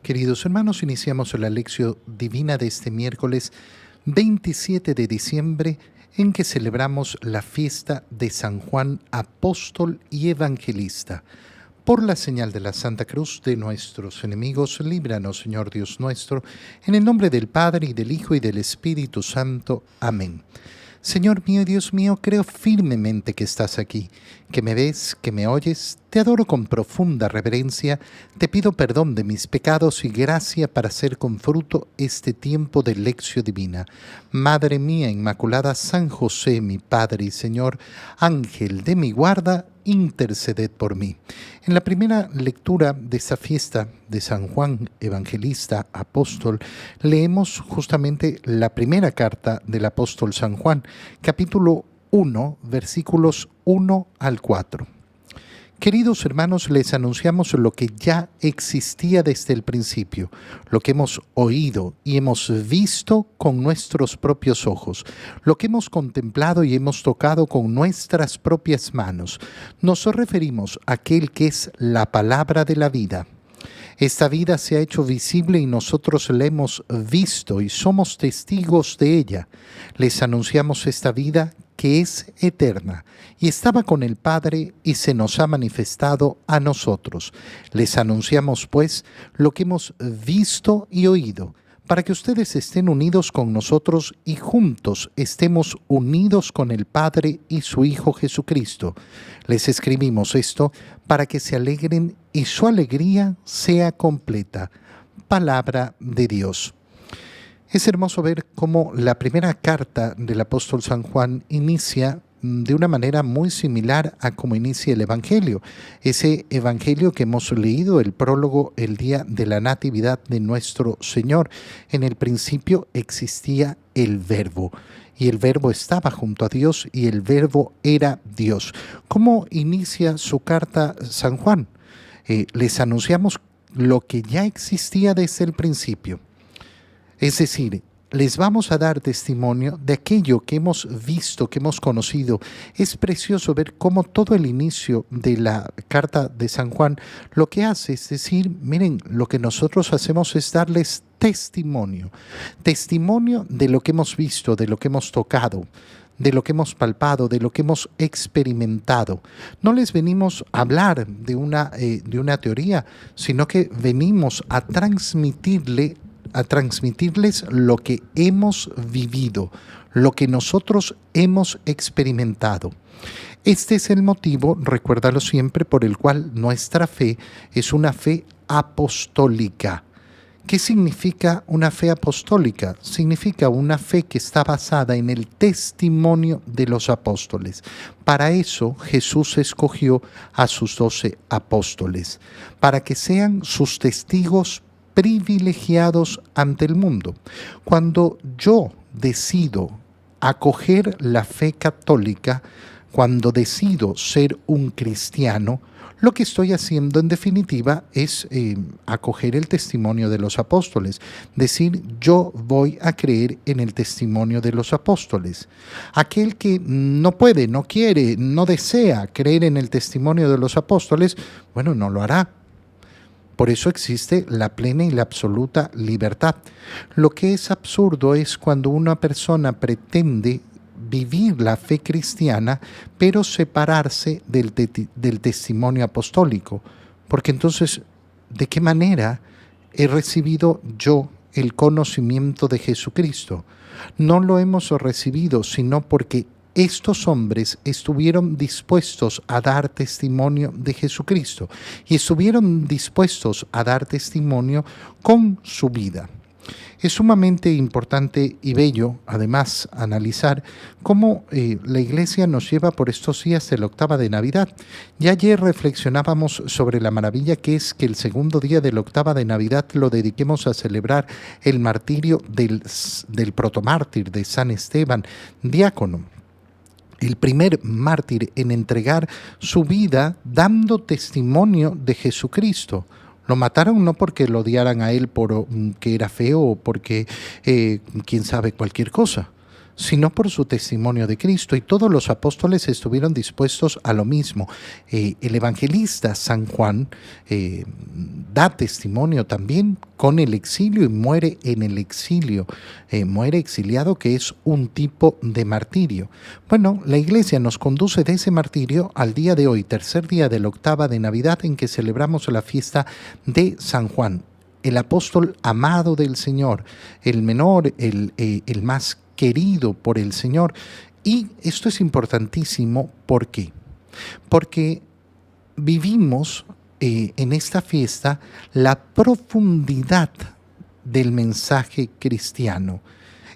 Queridos hermanos, iniciamos la lección divina de este miércoles 27 de diciembre, en que celebramos la fiesta de San Juan Apóstol y Evangelista. Por la señal de la Santa Cruz de nuestros enemigos, líbranos, Señor Dios nuestro, en el nombre del Padre, y del Hijo, y del Espíritu Santo. Amén. Señor mío y Dios mío, creo firmemente que estás aquí, que me ves, que me oyes. Te adoro con profunda reverencia, te pido perdón de mis pecados y gracia para hacer con fruto este tiempo de lección divina. Madre mía Inmaculada, San José, mi Padre y Señor, Ángel de mi guarda, interceded por mí. En la primera lectura de esta fiesta de San Juan Evangelista Apóstol, leemos justamente la primera carta del apóstol San Juan, capítulo 1, versículos 1 al 4. Queridos hermanos, les anunciamos lo que ya existía desde el principio, lo que hemos oído y hemos visto con nuestros propios ojos, lo que hemos contemplado y hemos tocado con nuestras propias manos. Nos referimos a aquel que es la palabra de la vida. Esta vida se ha hecho visible y nosotros la hemos visto y somos testigos de ella. Les anunciamos esta vida que es eterna, y estaba con el Padre y se nos ha manifestado a nosotros. Les anunciamos, pues, lo que hemos visto y oído, para que ustedes estén unidos con nosotros y juntos estemos unidos con el Padre y su Hijo Jesucristo. Les escribimos esto para que se alegren y su alegría sea completa. Palabra de Dios. Es hermoso ver cómo la primera carta del apóstol San Juan inicia de una manera muy similar a cómo inicia el Evangelio. Ese Evangelio que hemos leído, el prólogo, el día de la Natividad de nuestro Señor. En el principio existía el Verbo, y el Verbo estaba junto a Dios, y el Verbo era Dios. ¿Cómo inicia su carta San Juan? Les anunciamos lo que ya existía desde el principio. Es decir, les vamos a dar testimonio de aquello que hemos visto, que hemos conocido. Es precioso ver cómo todo el inicio de la carta de San Juan lo que hace es decir, miren, lo que nosotros hacemos es darles testimonio. Testimonio de lo que hemos visto, de lo que hemos tocado, de lo que hemos palpado, de lo que hemos experimentado. No les venimos a hablar de una teoría, sino que venimos a transmitirles lo que hemos vivido, lo que nosotros hemos experimentado. Este es el motivo, recuérdalo siempre, por el cual nuestra fe es una fe apostólica. ¿Qué significa una fe apostólica? Significa una fe que está basada en el testimonio de los apóstoles. Para eso Jesús escogió a sus 12 apóstoles, para que sean sus testigos privilegiados ante el mundo. Cuando yo decido acoger la fe católica, cuando decido ser un cristiano, lo que estoy haciendo en definitiva es acoger el testimonio de los apóstoles, decir yo voy a creer en el testimonio de los apóstoles. Aquel que no puede, no quiere, no desea creer en el testimonio de los apóstoles, bueno, no lo hará. Por eso existe la plena y la absoluta libertad. Lo que es absurdo es cuando una persona pretende vivir la fe cristiana, pero separarse del testimonio apostólico. Porque entonces, ¿de qué manera he recibido yo el conocimiento de Jesucristo? No lo hemos recibido, sino porque estos hombres estuvieron dispuestos a dar testimonio de Jesucristo y estuvieron dispuestos a dar testimonio con su vida. Es sumamente importante y bello, además, analizar cómo la Iglesia nos lleva por estos días de la octava de Navidad. Ya ayer reflexionábamos sobre la maravilla que es que el segundo día de la octava de Navidad lo dediquemos a celebrar el martirio del protomártir de San Esteban, diácono. El primer mártir en entregar su vida dando testimonio de Jesucristo. Lo mataron no porque lo odiaran a él por que era feo o porque, quién sabe, cualquier cosa, sino por su testimonio de Cristo. Y todos los apóstoles estuvieron dispuestos a lo mismo. El evangelista San Juan da testimonio también con el exilio y muere en el exilio. Muere exiliado, que es un tipo de martirio. Bueno, la Iglesia nos conduce de ese martirio al día de hoy, tercer día de la octava de Navidad, en que celebramos la fiesta de San Juan, el apóstol amado del Señor, el menor, el más querido por el Señor. Y esto es importantísimo. ¿Por qué? Porque vivimos en esta fiesta la profundidad del mensaje cristiano.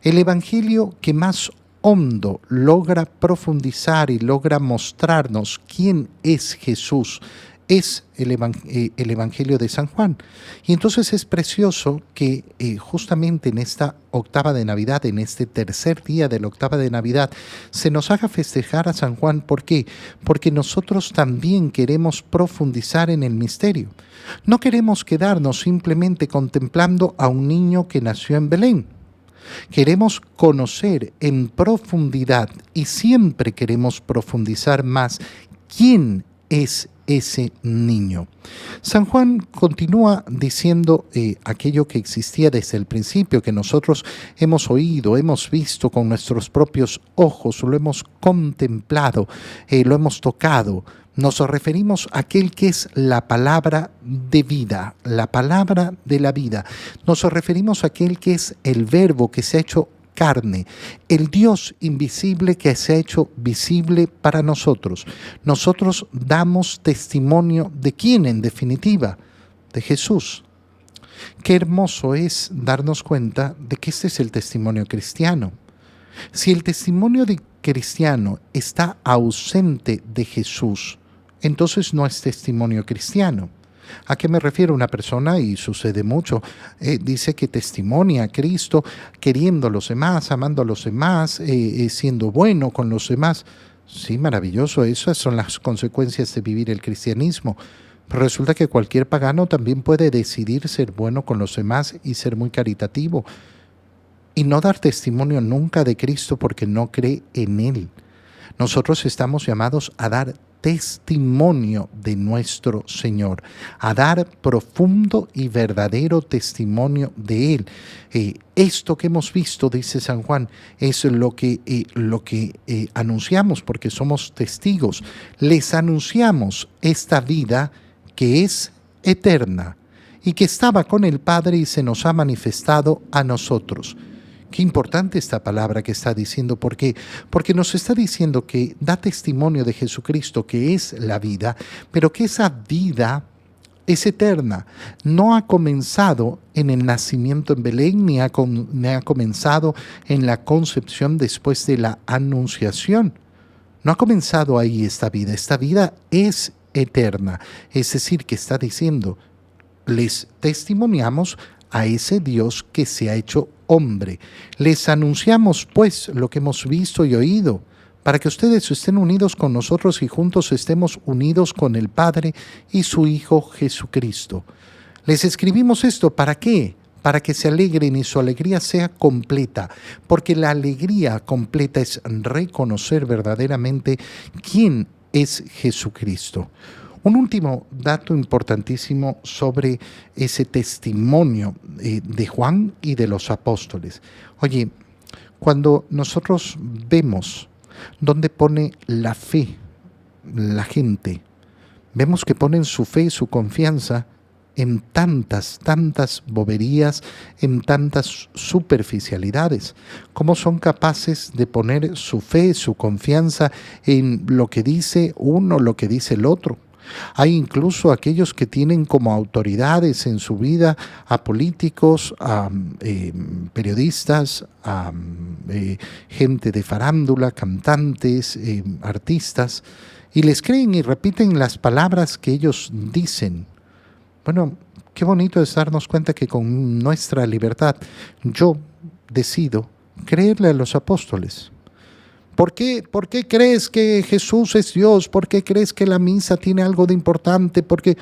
El evangelio que más hondo logra profundizar y logra mostrarnos quién es Jesús es el Evangelio de San Juan. Y entonces es precioso que justamente en esta octava de Navidad, en este tercer día de la octava de Navidad, se nos haga festejar a San Juan. ¿Por qué? Porque nosotros también queremos profundizar en el misterio. No queremos quedarnos simplemente contemplando a un niño que nació en Belén. Queremos conocer en profundidad, y siempre queremos profundizar más, quién es ese niño. San Juan continúa diciendo aquello que existía desde el principio, que nosotros hemos oído, hemos visto con nuestros propios ojos, lo hemos contemplado, lo hemos tocado. Nos referimos a aquel que es la palabra de vida, la palabra de la vida. Nos referimos a aquel que es el verbo que se ha hecho carne, el Dios invisible que se ha hecho visible para nosotros. Nosotros damos testimonio de quién, en definitiva, de Jesús. Qué hermoso es darnos cuenta de que este es el testimonio cristiano. Si el testimonio cristiano está ausente de Jesús, entonces no es testimonio cristiano. ¿A qué me refiero? Una persona, y sucede mucho, dice que testimonia a Cristo queriendo a los demás, amando a los demás, siendo bueno con los demás. Sí, maravilloso, esas son las consecuencias de vivir el cristianismo. Pero resulta que cualquier pagano también puede decidir ser bueno con los demás y ser muy caritativo, y no dar testimonio nunca de Cristo porque no cree en Él. Nosotros estamos llamados a dar testimonio de nuestro Señor, a dar profundo y verdadero testimonio de Él. Esto que hemos visto, dice San Juan, es lo que anunciamos, porque somos testigos. Les anunciamos esta vida que es eterna y que estaba con el Padre y se nos ha manifestado a nosotros. Qué importante esta palabra que está diciendo. ¿Por qué? Porque nos está diciendo que da testimonio de Jesucristo, que es la vida, pero que esa vida es eterna. No ha comenzado en el nacimiento en Belén, ni ha comenzado en la concepción después de la anunciación. No ha comenzado ahí esta vida. Esta vida es eterna. Es decir, que está diciendo, les testimoniamos a ese Dios que se ha hecho hombre. Les anunciamos, pues, lo que hemos visto y oído, para que ustedes estén unidos con nosotros y juntos estemos unidos con el Padre y su Hijo Jesucristo. Les escribimos esto, ¿para qué? Para que se alegren y su alegría sea completa, porque la alegría completa es reconocer verdaderamente quién es Jesucristo. Un último dato importantísimo sobre ese testimonio de Juan y de los apóstoles. Oye, cuando nosotros vemos dónde pone la fe la gente, vemos que ponen su fe y su confianza en tantas boberías, en tantas superficialidades. ¿Cómo son capaces de poner su fe, su confianza en lo que dice uno, lo que dice el otro? Hay incluso aquellos que tienen como autoridades en su vida a políticos, a periodistas, a gente de farándula, cantantes, artistas, y les creen y repiten las palabras que ellos dicen. Bueno, qué bonito es darnos cuenta que con nuestra libertad yo decido creerle a los apóstoles. ¿Por qué crees que Jesús es Dios? ¿Por qué crees que la misa tiene algo de importante? ¿Por qué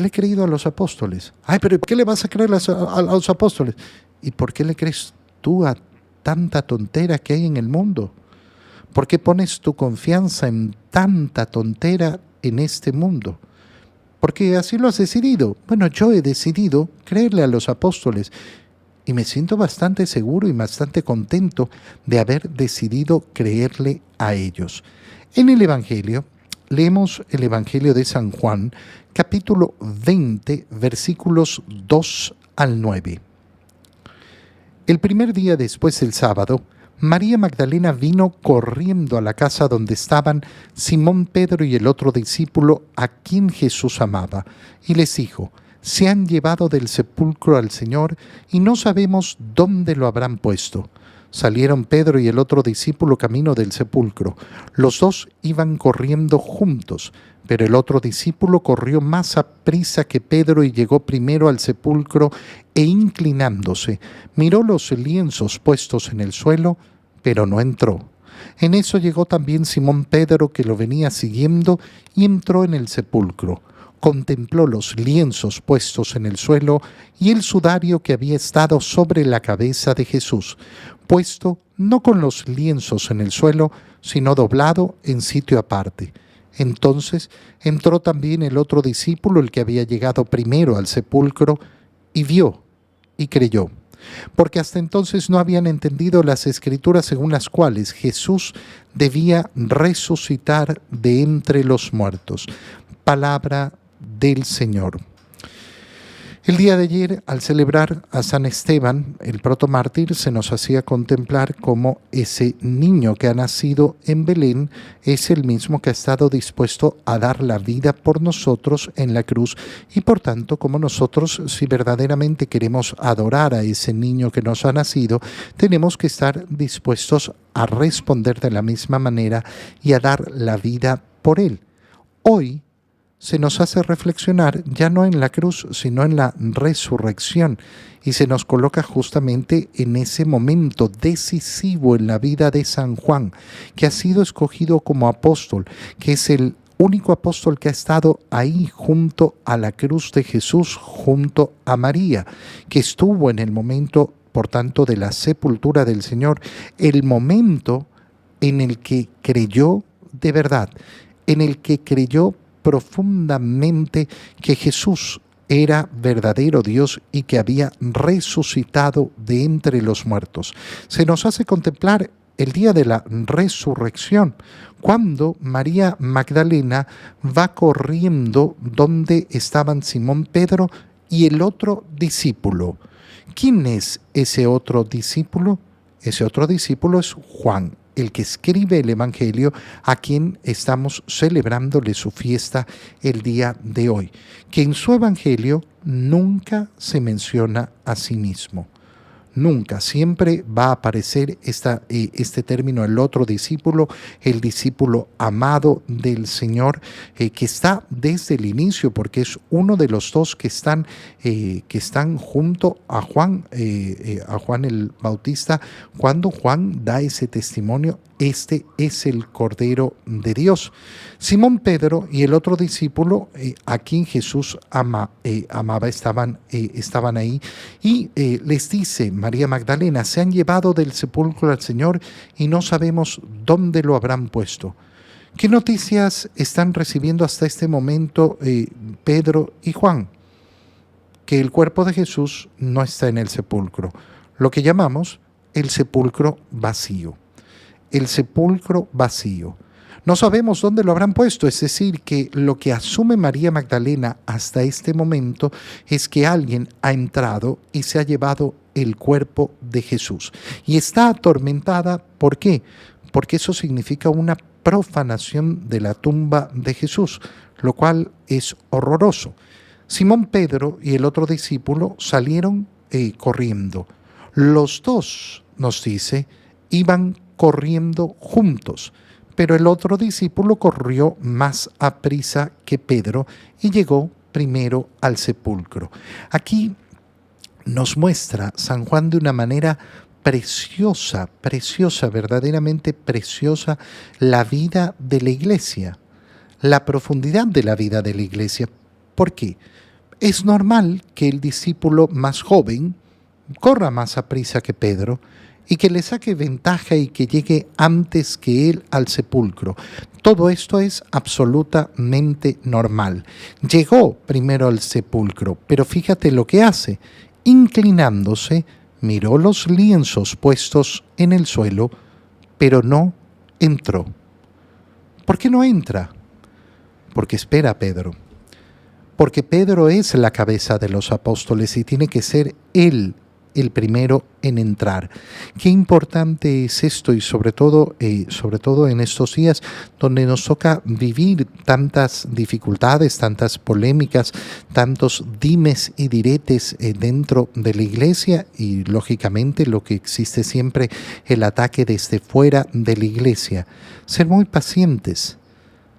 le he creído a los apóstoles? Ay, pero ¿por qué le vas a creer a los apóstoles? ¿Y por qué le crees tú a tanta tontera que hay en el mundo? ¿Por qué pones tu confianza en tanta tontera en este mundo? Porque así lo has decidido. Bueno, yo he decidido creerle a los apóstoles y me siento bastante seguro y bastante contento de haber decidido creerle a ellos. En el Evangelio, leemos el Evangelio de San Juan, capítulo 20, versículos 2 al 9. El primer día después del sábado, María Magdalena vino corriendo a la casa donde estaban Simón Pedro y el otro discípulo a quien Jesús amaba, y les dijo: se han llevado del sepulcro al Señor y no sabemos dónde lo habrán puesto. Salieron Pedro y el otro discípulo camino del sepulcro. Los dos iban corriendo juntos, pero el otro discípulo corrió más aprisa que Pedro y llegó primero al sepulcro e inclinándose, miró los lienzos puestos en el suelo, pero no entró. En eso llegó también Simón Pedro, que lo venía siguiendo, y entró en el sepulcro. Contempló los lienzos puestos en el suelo y el sudario que había estado sobre la cabeza de Jesús, puesto no con los lienzos en el suelo, sino doblado en sitio aparte. Entonces entró también el otro discípulo, el que había llegado primero al sepulcro, y vio y creyó, porque hasta entonces no habían entendido las Escrituras según las cuales Jesús debía resucitar de entre los muertos. Palabra del Señor. El día de ayer, al celebrar a San Esteban, el protomártir, se nos hacía contemplar cómo ese niño que ha nacido en Belén es el mismo que ha estado dispuesto a dar la vida por nosotros en la cruz, y por tanto, como nosotros, si verdaderamente queremos adorar a ese niño que nos ha nacido, tenemos que estar dispuestos a responder de la misma manera y a dar la vida por él. Hoy se nos hace reflexionar ya no en la cruz, sino en la resurrección, y se nos coloca justamente en ese momento decisivo en la vida de San Juan, que ha sido escogido como apóstol, que es el único apóstol que ha estado ahí junto a la cruz de Jesús, junto a María, que estuvo en el momento, por tanto, de la sepultura del Señor, el momento en el que creyó de verdad, en el que creyó profundamente que Jesús era verdadero Dios y que había resucitado de entre los muertos. Se nos hace contemplar el día de la resurrección, cuando María Magdalena va corriendo donde estaban Simón Pedro y el otro discípulo. ¿Quién es ese otro discípulo? Ese otro discípulo es Juan, el que escribe el Evangelio, a quien estamos celebrándole su fiesta el día de hoy, que en su Evangelio nunca se menciona a sí mismo. Nunca, siempre va a aparecer este término, el otro discípulo, el discípulo amado del Señor, que está desde el inicio, porque es uno de los dos que están junto a Juan el Bautista, cuando Juan da ese testimonio: este es el Cordero de Dios. Simón Pedro y el otro discípulo, a quien Jesús amaba, estaban ahí, y les dice María Magdalena: se han llevado del sepulcro al Señor y no sabemos dónde lo habrán puesto. ¿Qué noticias están recibiendo hasta este momento Pedro y Juan? Que el cuerpo de Jesús no está en el sepulcro, lo que llamamos el sepulcro vacío. El sepulcro vacío. No sabemos dónde lo habrán puesto, es decir, que lo que asume María Magdalena hasta este momento es que alguien ha entrado y se ha llevado el cuerpo de Jesús. Y está atormentada, ¿por qué? Porque eso significa una profanación de la tumba de Jesús, lo cual es horroroso. Simón Pedro y el otro discípulo salieron corriendo. Los dos, nos dice, iban corriendo juntos, pero el otro discípulo corrió más aprisa que Pedro y llegó primero al sepulcro. Aquí nos muestra San Juan de una manera preciosa, verdaderamente preciosa, la vida de la Iglesia, la profundidad de la vida de la Iglesia. ¿Por qué? Es normal que el discípulo más joven corra más aprisa que Pedro, y que le saque ventaja y que llegue antes que él al sepulcro. Todo esto es absolutamente normal. Llegó primero al sepulcro, pero fíjate lo que hace. Inclinándose, miró los lienzos puestos en el suelo, pero no entró. ¿Por qué no entra? Porque espera a Pedro. Porque Pedro es la cabeza de los apóstoles y tiene que ser él el primero en entrar. Qué importante es esto y sobre todo en estos días donde nos toca vivir tantas dificultades, tantas polémicas, tantos dimes y diretes dentro de la iglesia y lógicamente lo que existe siempre, el ataque desde fuera de la iglesia. Ser muy pacientes,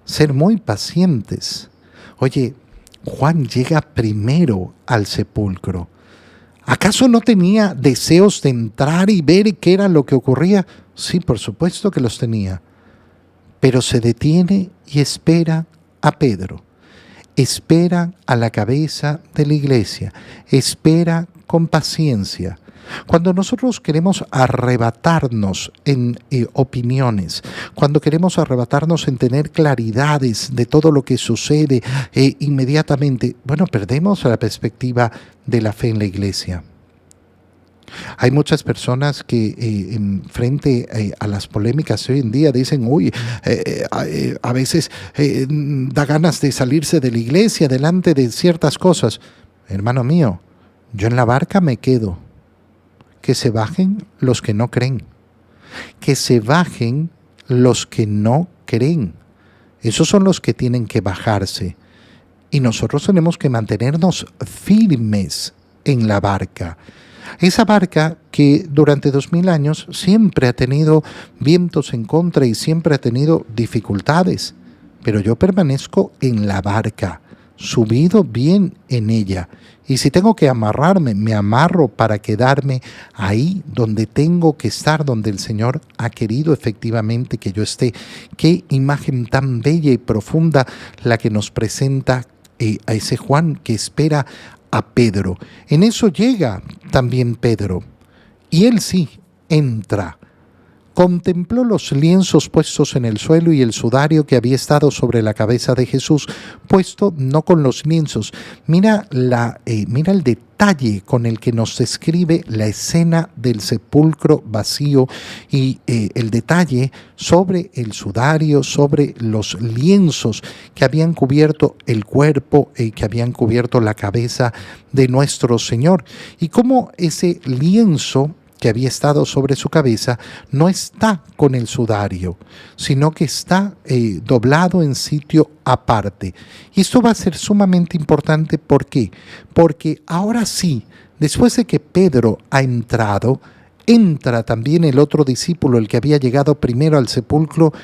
ser muy pacientes. Oye, Juan llega primero al sepulcro. ¿Acaso no tenía deseos de entrar y ver qué era lo que ocurría? Sí, por supuesto que los tenía. Pero se detiene y espera a Pedro. Espera a la cabeza de la iglesia. Espera con paciencia. Cuando nosotros queremos arrebatarnos en opiniones, cuando queremos arrebatarnos en tener claridades de todo lo que sucede inmediatamente, bueno, perdemos la perspectiva de la fe en la iglesia. Hay muchas personas que en frente a las polémicas hoy en día dicen, uy, a veces da ganas de salirse de la iglesia delante de ciertas cosas. Hermano mío, yo en la barca me quedo. Que se bajen los que no creen. Que se bajen los que no creen. Esos son los que tienen que bajarse. Y nosotros tenemos que mantenernos firmes en la barca. Esa barca que durante 2000 años siempre ha tenido vientos en contra y siempre ha tenido dificultades. Pero yo permanezco en la barca, subido bien en ella. Y si tengo que amarrarme, me amarro para quedarme ahí donde tengo que estar, donde el Señor ha querido efectivamente que yo esté. Qué imagen tan bella y profunda la que nos presenta a ese Juan que espera a Pedro. En eso llega también Pedro. Y él sí entra. Contempló los lienzos puestos en el suelo y el sudario que había estado sobre la cabeza de Jesús, puesto no con los lienzos. Mira el detalle con el que nos describe la escena del sepulcro vacío y el detalle sobre el sudario, sobre los lienzos que habían cubierto el cuerpo, que habían cubierto la cabeza de nuestro Señor. Y cómo ese lienzo que había estado sobre su cabeza no está con el sudario, sino que está doblado en sitio aparte. Y esto va a ser sumamente importante. ¿Por qué? Porque ahora sí, después de que Pedro ha entrado, entra también el otro discípulo, el que había llegado primero al sepulcro,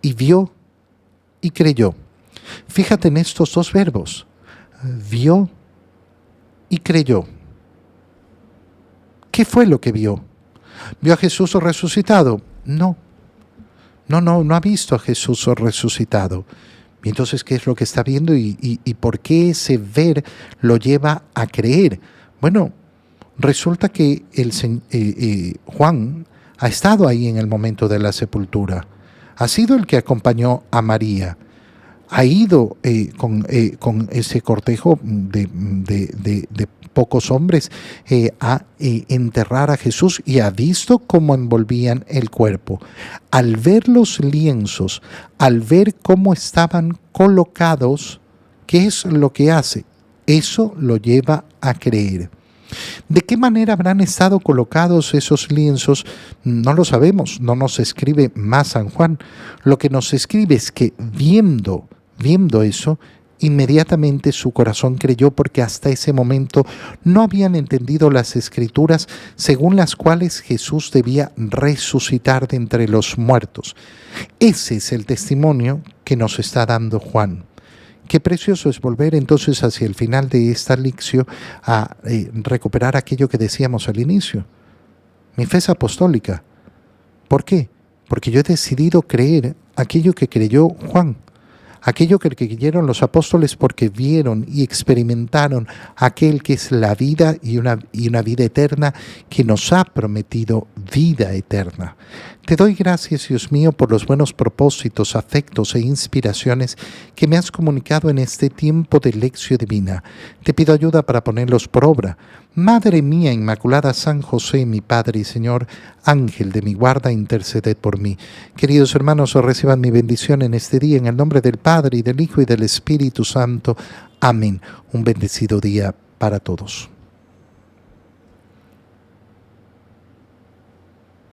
y vio y creyó. Fíjate en estos dos verbos, vio y creyó. ¿Qué fue lo que vio? ¿Vio a Jesús resucitado? No ha visto a Jesús resucitado. Y entonces, ¿qué es lo que está viendo y por qué ese ver lo lleva a creer? Bueno, resulta que Juan ha estado ahí en el momento de la sepultura. Ha sido el que acompañó a María. Ha ido con ese cortejo de pocos hombres a enterrar a Jesús y ha visto cómo envolvían el cuerpo. Al ver los lienzos, al ver cómo estaban colocados, ¿qué es lo que hace? Eso lo lleva a creer. ¿De qué manera habrán estado colocados esos lienzos? No lo sabemos, no nos escribe más San Juan. Lo que nos escribe es que viendo eso, inmediatamente su corazón creyó, porque hasta ese momento no habían entendido las Escrituras según las cuales Jesús debía resucitar de entre los muertos. Ese es el testimonio que nos está dando Juan. Qué precioso es volver entonces hacia el final de esta lección a recuperar aquello que decíamos al inicio. Mi fe es apostólica. ¿Por qué? Porque yo he decidido creer aquello que creyó Juan. aquello que creyeron los apóstoles porque vieron y experimentaron aquel que es la vida y una vida eterna, que nos ha prometido vida eterna. Te doy gracias, Dios mío, por los buenos propósitos, afectos e inspiraciones que me has comunicado en este tiempo de lección divina. Te pido ayuda para ponerlos por obra. Madre mía Inmaculada, San José, mi Padre y Señor, Ángel de mi guarda, interceded por mí. Queridos hermanos, reciban mi bendición en este día, en el nombre del Padre, y del Hijo, y del Espíritu Santo. Amén. Un bendecido día para todos.